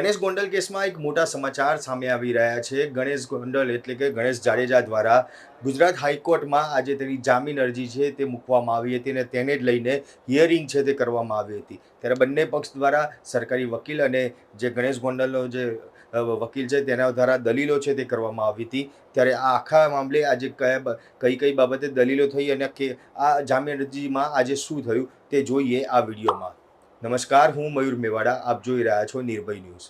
ગણેશ ગોંડલ કેસમાં એક મોટા સમાચાર સામે આવી રહ્યા છે. ગણેશ ગોંડલ એટલે કે ગણેશ જાડેજા દ્વારા ગુજરાત હાઈકોર્ટમાં આજે તેની જામીન અરજી છે તે મૂકવામાં આવી હતી અને તેને જ લઈને હિયરિંગ છે તે કરવામાં આવી હતી. ત્યારે બંને પક્ષ દ્વારા સરકારી વકીલ અને જે ગણેશ ગોંડલનો જે વકીલ છે તેના દ્વારા દલીલો છે તે કરવામાં આવી હતી. ત્યારે આ આખા મામલે આજે કઈ બાબતે દલીલો થઈ અને આ જામીન અરજીમાં આજે શું થયું તે જોઈએ આ વિડીયોમાં. નમસ્કાર, હું મયુર મેવાડા, આપ જોઈ રહ્યા છો નિર્ભય ન્યૂઝ.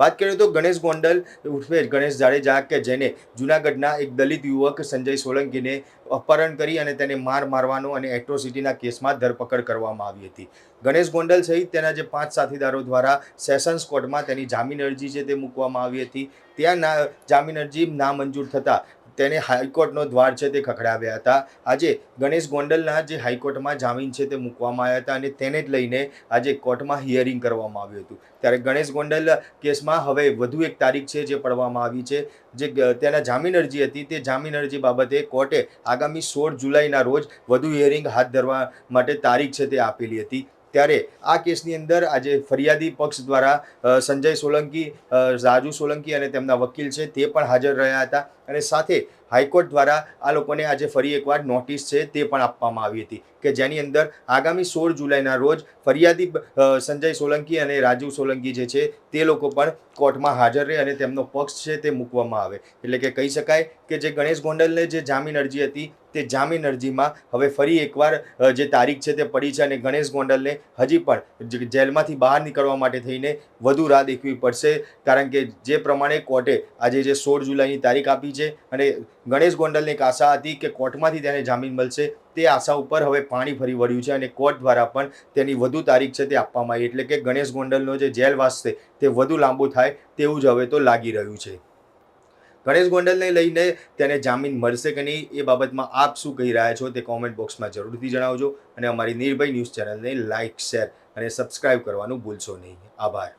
વાત કરીએ તો ગણેશ ગોંડલ ઉર્ફે ગણેશ જાડેજા કે જેને જૂનાગઢના એક દલિત યુવક સંજય સોલંકીને અપહરણ કરી અને તેને મારવાનો અને એટ્રોસિટીના કેસમાં ધરપકડ કરવામાં આવી હતી. ગણેશ ગોંડલ સહિત તેના જે 5 સાથીદારો દ્વારા સેશન્સ કોર્ટમાં તેની જામીન અરજી છે તે મૂકવામાં આવી હતી. ત્યાં જામીન અરજી નામંજૂર થતાં તેને હાઈકોર્ટનો દ્વાર છે તે ખખડાવ્યા હતા. આજે ગણેશ ગોંડલના જે હાઈકોર્ટમાં જામીન છે તે મૂકવામાં આવ્યા હતા અને તેને જ લઈને આજે કોર્ટમાં હિયરિંગ કરવામાં આવ્યું હતું. ત્યારે ગણેશ ગોંડલ કેસમાં હવે વધુ એક તારીખ છે જે પડવામાં આવી છે. જે તેના જામીન અરજી હતી તે જામીન અરજી બાબતે કોર્ટે આગામી 16 જુલાઈના રોજ વધુ હિયરિંગ હાથ ધરવા માટે તારીખ છે તે આપેલી હતી. ત્યારે આ કેસની અંદર આજે ફરિયાદી પક્ષ દ્વારા સંજય સોલંકી, રાજુ સોલંકી અને તેમના વકીલ છે તે પણ હાજર રહ્યા હતા અને સાથે હાઈકોર્ટ દ્વારા આ લોકોને આજે ફરી એકવાર નોટિસ છે તે પણ આપવામાં આવી હતી કે જેની અંદર આગામી 16 જુલાઈના રોજ ફરિયાદી સંજય સોલંકી અને રાજુ સોલંકી જે છે તે લોકો પણ કોર્ટમાં હાજર રહે અને તેમનો પક્ષ છે તે મૂકવામાં આવે. એટલે કે કહી શકાય કે જે ગણેશ ગોંડલને જે જામીન અરજી હતી તે જામીન અરજીમાં હવે ફરી એકવાર જે તારીખ છે તે પડી છે અને ગણેશ ગોંડલને હજી પણ જેલમાંથી બહાર નીકળવા માટે થઈને વધુ રાહ દેખવી પડશે. કારણ કે જે પ્રમાણે કોર્ટે આજે જે 16 જુલાઈની તારીખ આપી છે અને ગણેશ ગોંડલને એક આશા હતી કે કોર્ટમાંથી તેને જામીન મળશે, તે આશા ઉપર હવે પાણી ફરી વળ્યું છે અને કોર્ટ દ્વારા પણ તેની વધુ તારીખ છે તે આપવામાં આવી. એટલે કે ગણેશ ગોંડલનો જે જેલવાસ છે તે વધુ લાંબો થાય તેવું જ હવે તો લાગી રહ્યું છે. ગણેશ ગોંડલને લઈને તેને જામીન મળશે કે નહીં એ બાબતમાં આપ શું કહી રહ્યા છો તે કોમેન્ટ બોક્સમાં જરૂરથી જણાવજો અને અમારી નિર્ભય ન્યૂઝ ચેનલને લાઇક, શેર અને સબસ્ક્રાઇબ કરવાનું ભૂલશો નહીં. આભાર.